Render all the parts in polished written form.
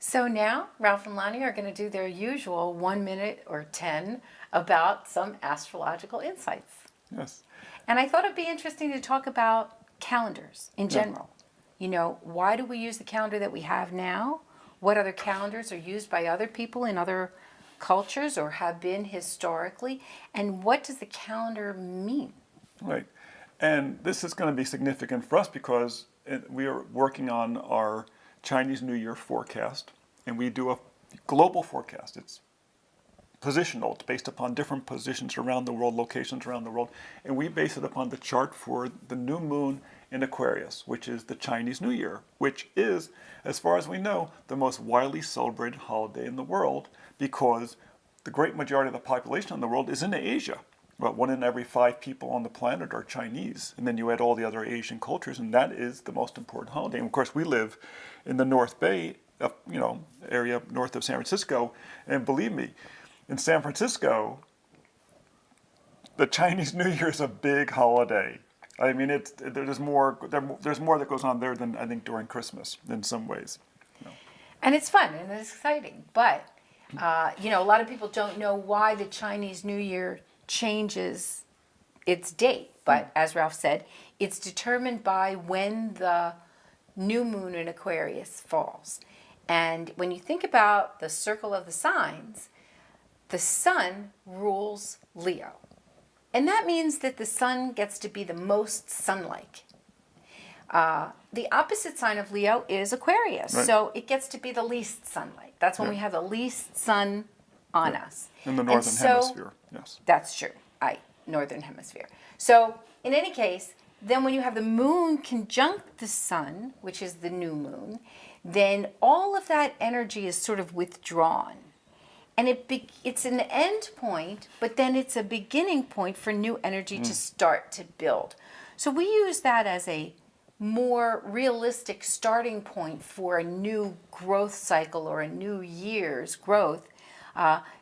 So now Ralph and Lahni are going to do their usual 1 minute or 10 about some astrological insights. Yes. And I thought it'd be interesting to talk about calendars in general. You know, why do we use the calendar that we have now? What other calendars are used by other people in other cultures or have been historically? And what does the calendar mean? Right. And this is going to be significant for us because we are working on our Chinese New Year forecast, and we do a global forecast. It's positional. It's based upon different positions around the world, locations around the world, and we base it upon the chart for the new moon in Aquarius, which is the Chinese New Year, which is, as far as we know, the most widely celebrated holiday in the world because the great majority of the population in the world is in Asia. About 1 in every 5 people on the planet are Chinese, and then you add all the other Asian cultures, and that is the most important holiday. And of course, we live in the North Bay, area north of San Francisco, and believe me, in San Francisco, the Chinese New Year is a big holiday. I mean, there's more that goes on there than I think during Christmas in some ways. And it's fun and it's exciting, but a lot of people don't know why the Chinese New Year changes its date. But as Ralph said, it's determined by when the new moon in Aquarius falls. And when you think about the circle of the signs, the sun rules Leo. And that means that the sun gets to be the most sun-like. The opposite sign of Leo is Aquarius. Right. So it gets to be the least sun-like. That's when we have the least sun on us. In the northern hemisphere, yes. That's true. Northern hemisphere. So in any case, then when you have the moon conjunct the sun, which is the new moon, then all of that energy is sort of withdrawn. And it's an end point, but then it's a beginning point for new energy to start to build. So we use that as a more realistic starting point for a new growth cycle or a new year's growth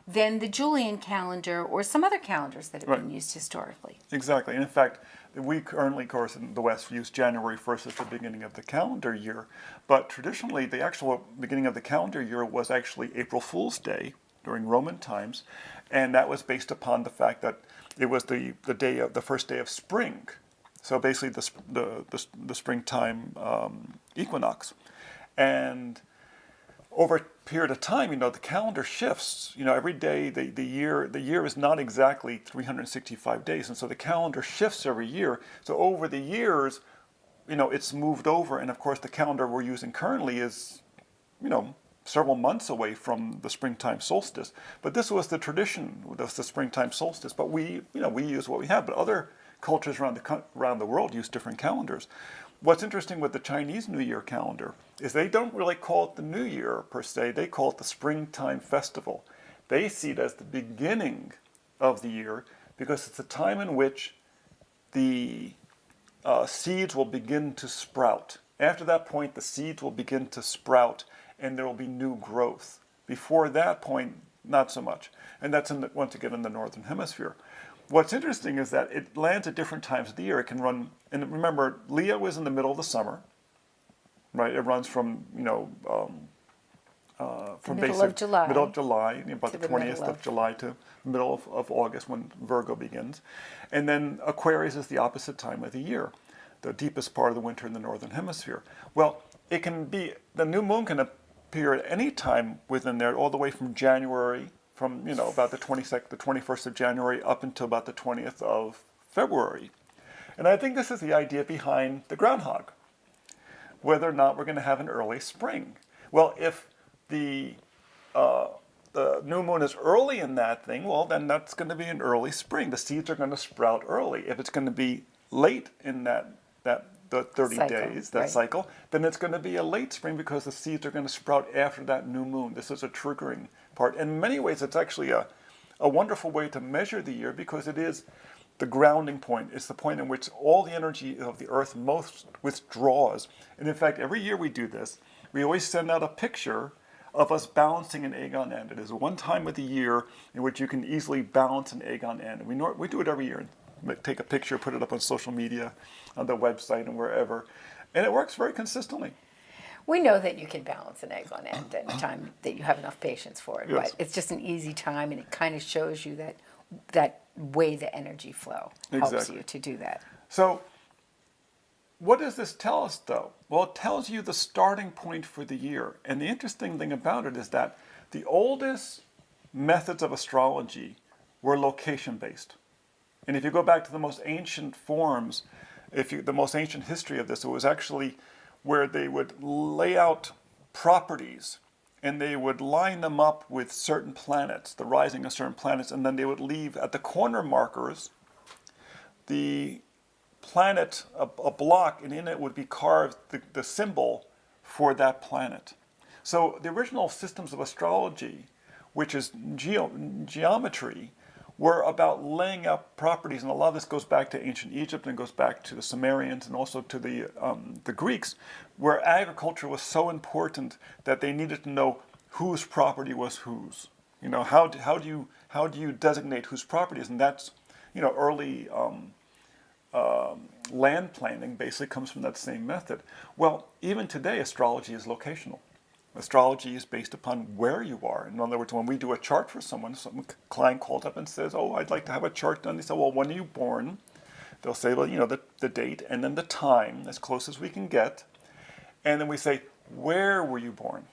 than the Julian calendar or some other calendars that have been used historically. Exactly. And in fact, we currently, of course, in the West use January 1st as the beginning of the calendar year. But traditionally, the actual beginning of the calendar year was actually April Fool's Day during Roman times. And that was based upon the fact that it was the first day of spring. So basically the springtime equinox. And over a period of time, the calendar shifts. Every day, the year is not exactly 365 days, and so the calendar shifts every year. So over the years, it's moved over, and of course, the calendar we're using currently is, several months away from the springtime solstice. But this was the tradition, the springtime solstice. But we use what we have. But other cultures around the world use different calendars. What's interesting with the Chinese New Year calendar is they don't really call it the New Year per se. They call it the Springtime Festival. They see it as the beginning of the year because it's the time in which the seeds will begin to sprout. After that point, the seeds will begin to sprout and there will be new growth. Before that point, not so much. And that's once again in the Northern Hemisphere. What's interesting is that it lands at different times of the year. It can run, and remember, Leo is in the middle of the summer, right? It runs from, from middle of July, about the 20th of July to middle of August when Virgo begins. And then Aquarius is the opposite time of the year, the deepest part of the winter in the Northern Hemisphere. Well, it can be, the new moon can appear at any time within there, all the way from January, from about the 21st of January up until about the 20th of February. And I think this is the idea behind the groundhog, whether or not we're going to have an early spring. Well, if the new moon is early in that thing, well, then that's going to be an early spring. The seeds are going to sprout early. If it's going to be late in the 30 days, cycle, then it's going to be a late spring because the seeds are going to sprout after that new moon. This is a triggering part. In many ways, it's actually a wonderful way to measure the year because it is the grounding point. It's the point in which all the energy of the earth most withdraws. And in fact, every year we do this, we always send out a picture of us balancing an egg on end. It is one time of the year in which you can easily balance an egg on end. And we do it every year. Take a picture, put it up on social media, on the website, and wherever. And it works very consistently. We know that you can balance an egg on end any time that you have enough patience for it, Yes. but it's just an easy time, and it kind of shows you that way the energy flow helps Exactly. you to do that. So, what does this tell us, though? Well, it tells you the starting point for the year. And the interesting thing about it is that the oldest methods of astrology were location-based. And if you go back to the most ancient forms, the most ancient history of this, it was actually where they would lay out properties and they would line them up with certain planets, the rising of certain planets, and then they would leave at the corner markers the planet, a block, and in it would be carved the symbol for that planet. So the original systems of astrology, which is geometry, were about laying out properties, and a lot of this goes back to ancient Egypt and goes back to the Sumerians and also to the Greeks, where agriculture was so important that they needed to know whose property was whose. You know, how do you designate whose property is, and that's, early land planning basically comes from that same method. Well, even today, astrology is locational. Astrology is based upon where you are. In other words, when we do a chart for someone, some client calls up and says, "Oh, I'd like to have a chart done." They say, "Well, when are you born?" They'll say, "Well, the date and then the time, as close as we can get." And then we say, "Where were you born?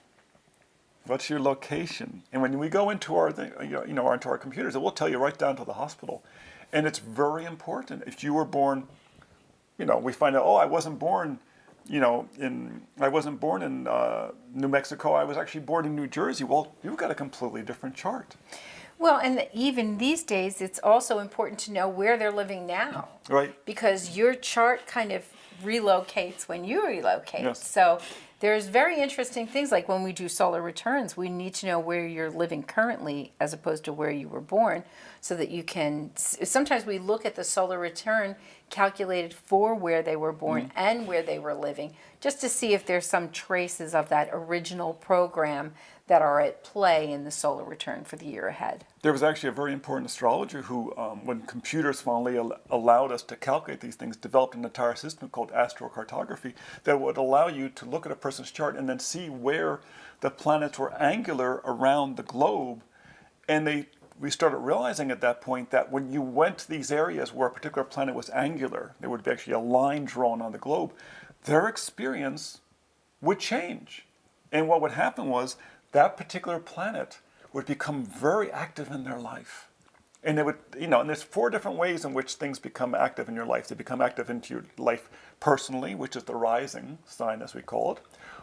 What's your location?" And when we go into our into our computers, it will tell you right down to the hospital. And it's very important. If you were born, we find out, I wasn't born in New Mexico. I was actually born in New Jersey. Well, you've got a completely different chart. Well, and even these days, it's also important to know where they're living now. Right. Because your chart kind of relocates when you relocate. Yes. So there's very interesting things, like when we do solar returns, we need to know where you're living currently as opposed to where you were born, so that you can, sometimes we look at the solar return calculated for where they were born and where they were living, just to see if there's some traces of that original program that are at play in the solar return for the year ahead. There was actually a very important astrologer who, when computers finally allowed us to calculate these things, developed an entire system called astrocartography that would allow you to look at a person's chart and then see where the planets were angular around the globe. And we started realizing at that point that when you went to these areas where a particular planet was angular, there would be actually a line drawn on the globe, their experience would change. And what would happen was that particular planet would become very active in their life. And it would, and there's 4 different ways in which things become active in your life. They become active into your life personally, which is the rising sign, as we call it,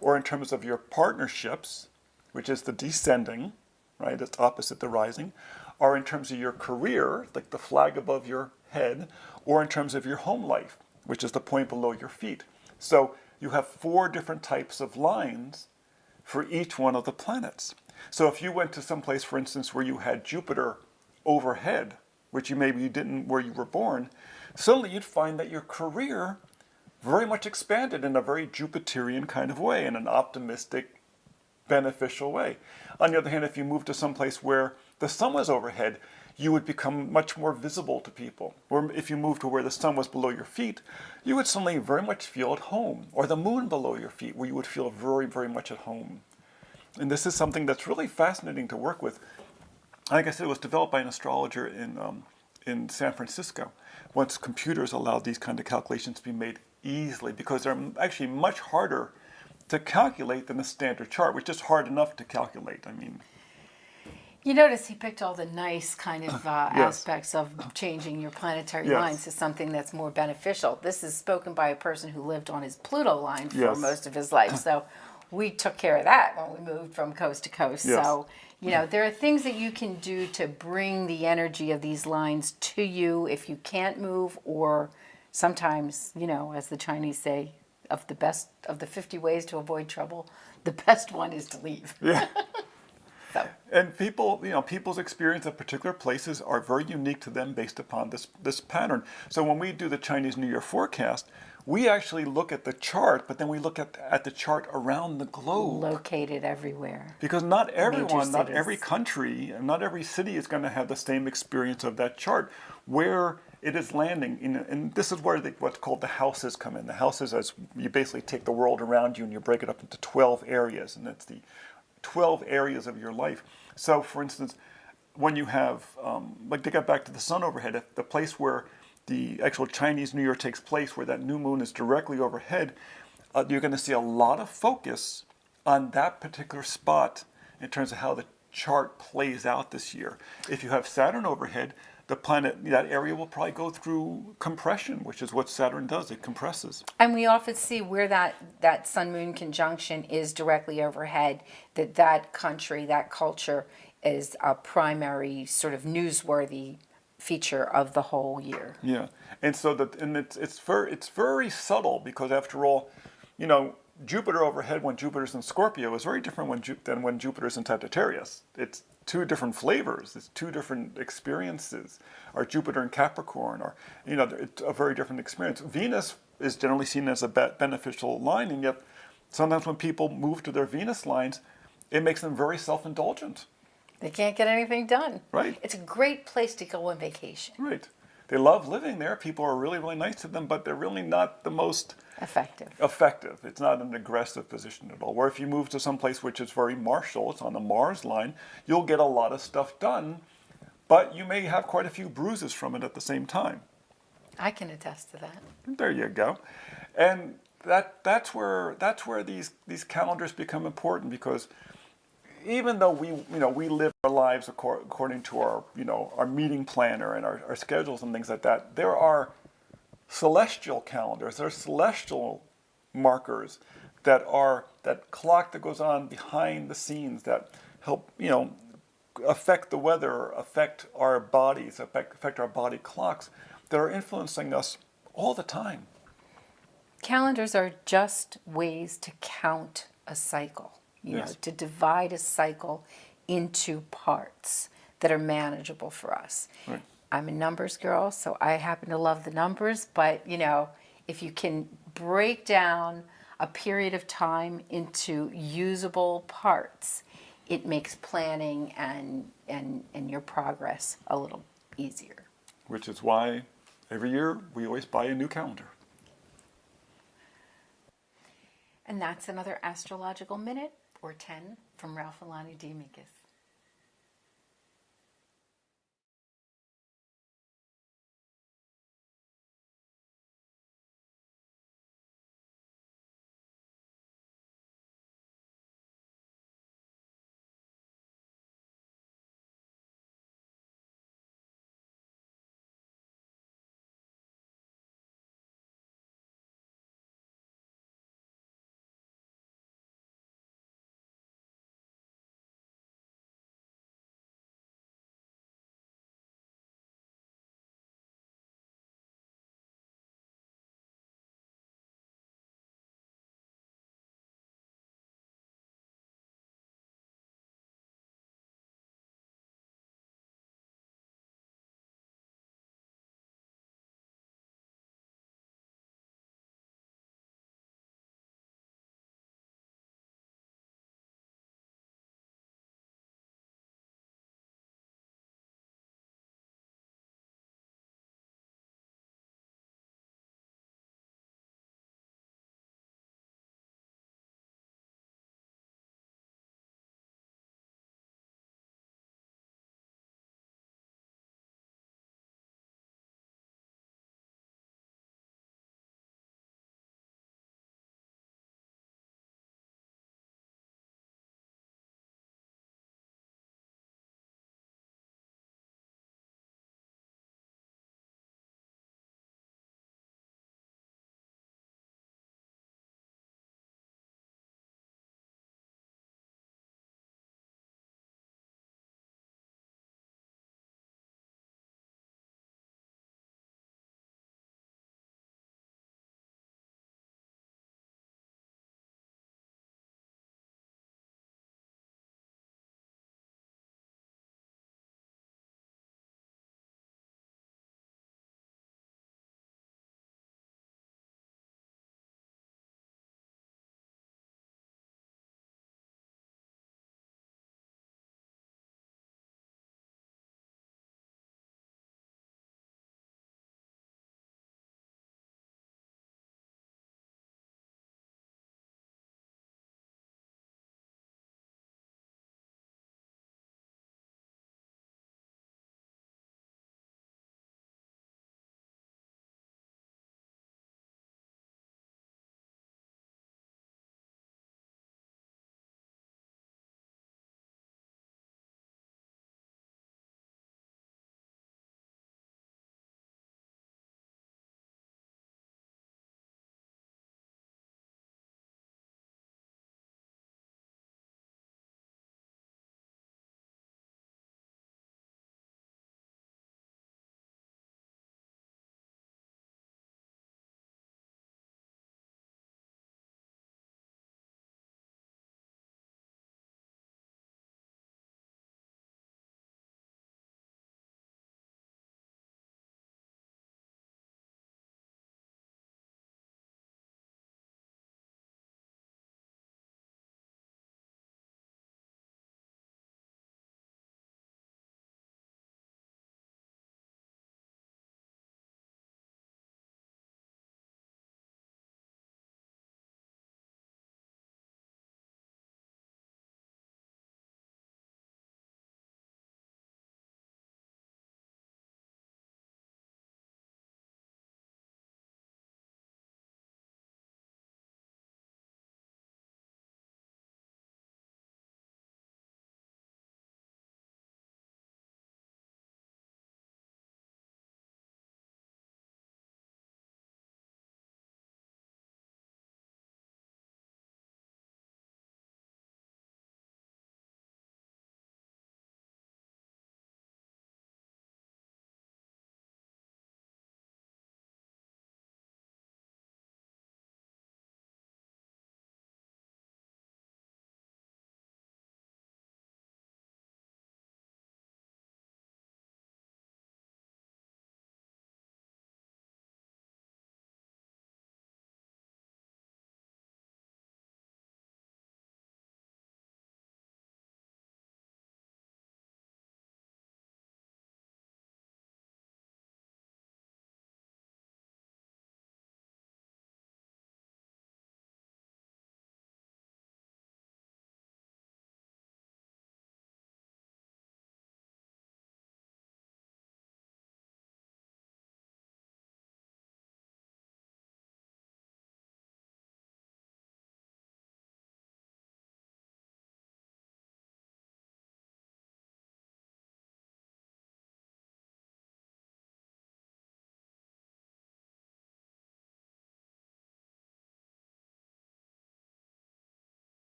or in terms of your partnerships, which is the descending, right? It's opposite the rising, or in terms of your career, like the flag above your head, or in terms of your home life, which is the point below your feet. So you have 4 different types of lines for each one of the planets. So if you went to some place, for instance, where you had Jupiter overhead, which you didn't where you were born, suddenly you'd find that your career very much expanded in a very Jupiterian kind of way, in an optimistic, beneficial way. On the other hand, if you moved to some place where the sun was overhead, you would become much more visible to people. Or if you moved to where the sun was below your feet, you would suddenly very much feel at home. Or the moon below your feet, where you would feel very, very much at home. And this is something that's really fascinating to work with. Like I said, it was developed by an astrologer in San Francisco. Once computers allowed these kind of calculations to be made easily, because they're actually much harder to calculate than a standard chart, which is hard enough to calculate. I mean, you notice he picked all the nice kind of aspects of changing your planetary Yes. lines to something that's more beneficial. This is spoken by a person who lived on his Pluto line for Yes. most of his life. So we took care of that when we moved from coast to coast. Yes. So, there are things that you can do to bring the energy of these lines to you if you can't move, or sometimes, as the Chinese say, of the 50 ways to avoid trouble, the best one is to leave. yeah. So. And people's experience of particular places are very unique to them based upon this pattern. So when we do the Chinese New Year forecast, we actually look at the chart, but then we look at the chart around the globe. Located everywhere. Because not everyone, not cities. every country, and not every city is going to have the same experience of that chart. Where it is landing in, and this is where what's called the houses come in. The houses, as you basically take the world around you and you break it up into 12 areas, and it's the 12 areas of your life. So, for instance, when you have, like to get back to the sun overhead, if the place where the actual Chinese New Year takes place, where that new moon is directly overhead, you're going to see a lot of focus on that particular spot in terms of how the chart plays out this year. If you have Saturn overhead, the planet, that area will probably go through compression, which is what Saturn does. It compresses. And we often see where that sun-moon conjunction is directly overhead, that country, that culture is a primary sort of newsworthy feature of the whole year. Yeah, and so it's very subtle, because after all, you know, Jupiter overhead when Jupiter's in Scorpio is very different than when Jupiter's in Sagittarius. It's two different flavors. It's two different experiences. Or Jupiter in Capricorn, or, you know, it's a very different experience. Venus is generally seen as a beneficial line, and yet sometimes when people move to their Venus lines, it makes them very self-indulgent. They can't get anything done. Right. It's a great place to go on vacation. Right. They love living there. People are really, really nice to them, but they're really not the most effective. It's not an aggressive position at all. Where if you move to some place which is very martial, it's on the Mars line, you'll get a lot of stuff done, but you may have quite a few bruises from it at the same time. I can attest to that. There you go. And that's where these calendars become important, because even though we live our lives according to our meeting planner and our schedules and things like that, there are celestial calendars, there are celestial markers that clock that goes on behind the scenes that help affect the weather, affect our bodies, affect our body clocks, that are influencing us all the time. Calendars are just ways to count a cycle. You know, to divide a cycle into parts that are manageable for us. Right. I'm a numbers girl, so I happen to love the numbers, but, you know, if you can break down a period of time into usable parts, it makes planning and your progress a little easier. Which is why every year we always buy a new calendar. And that's another astrological minute or 10 from Ralph and Lahni DeAmicis.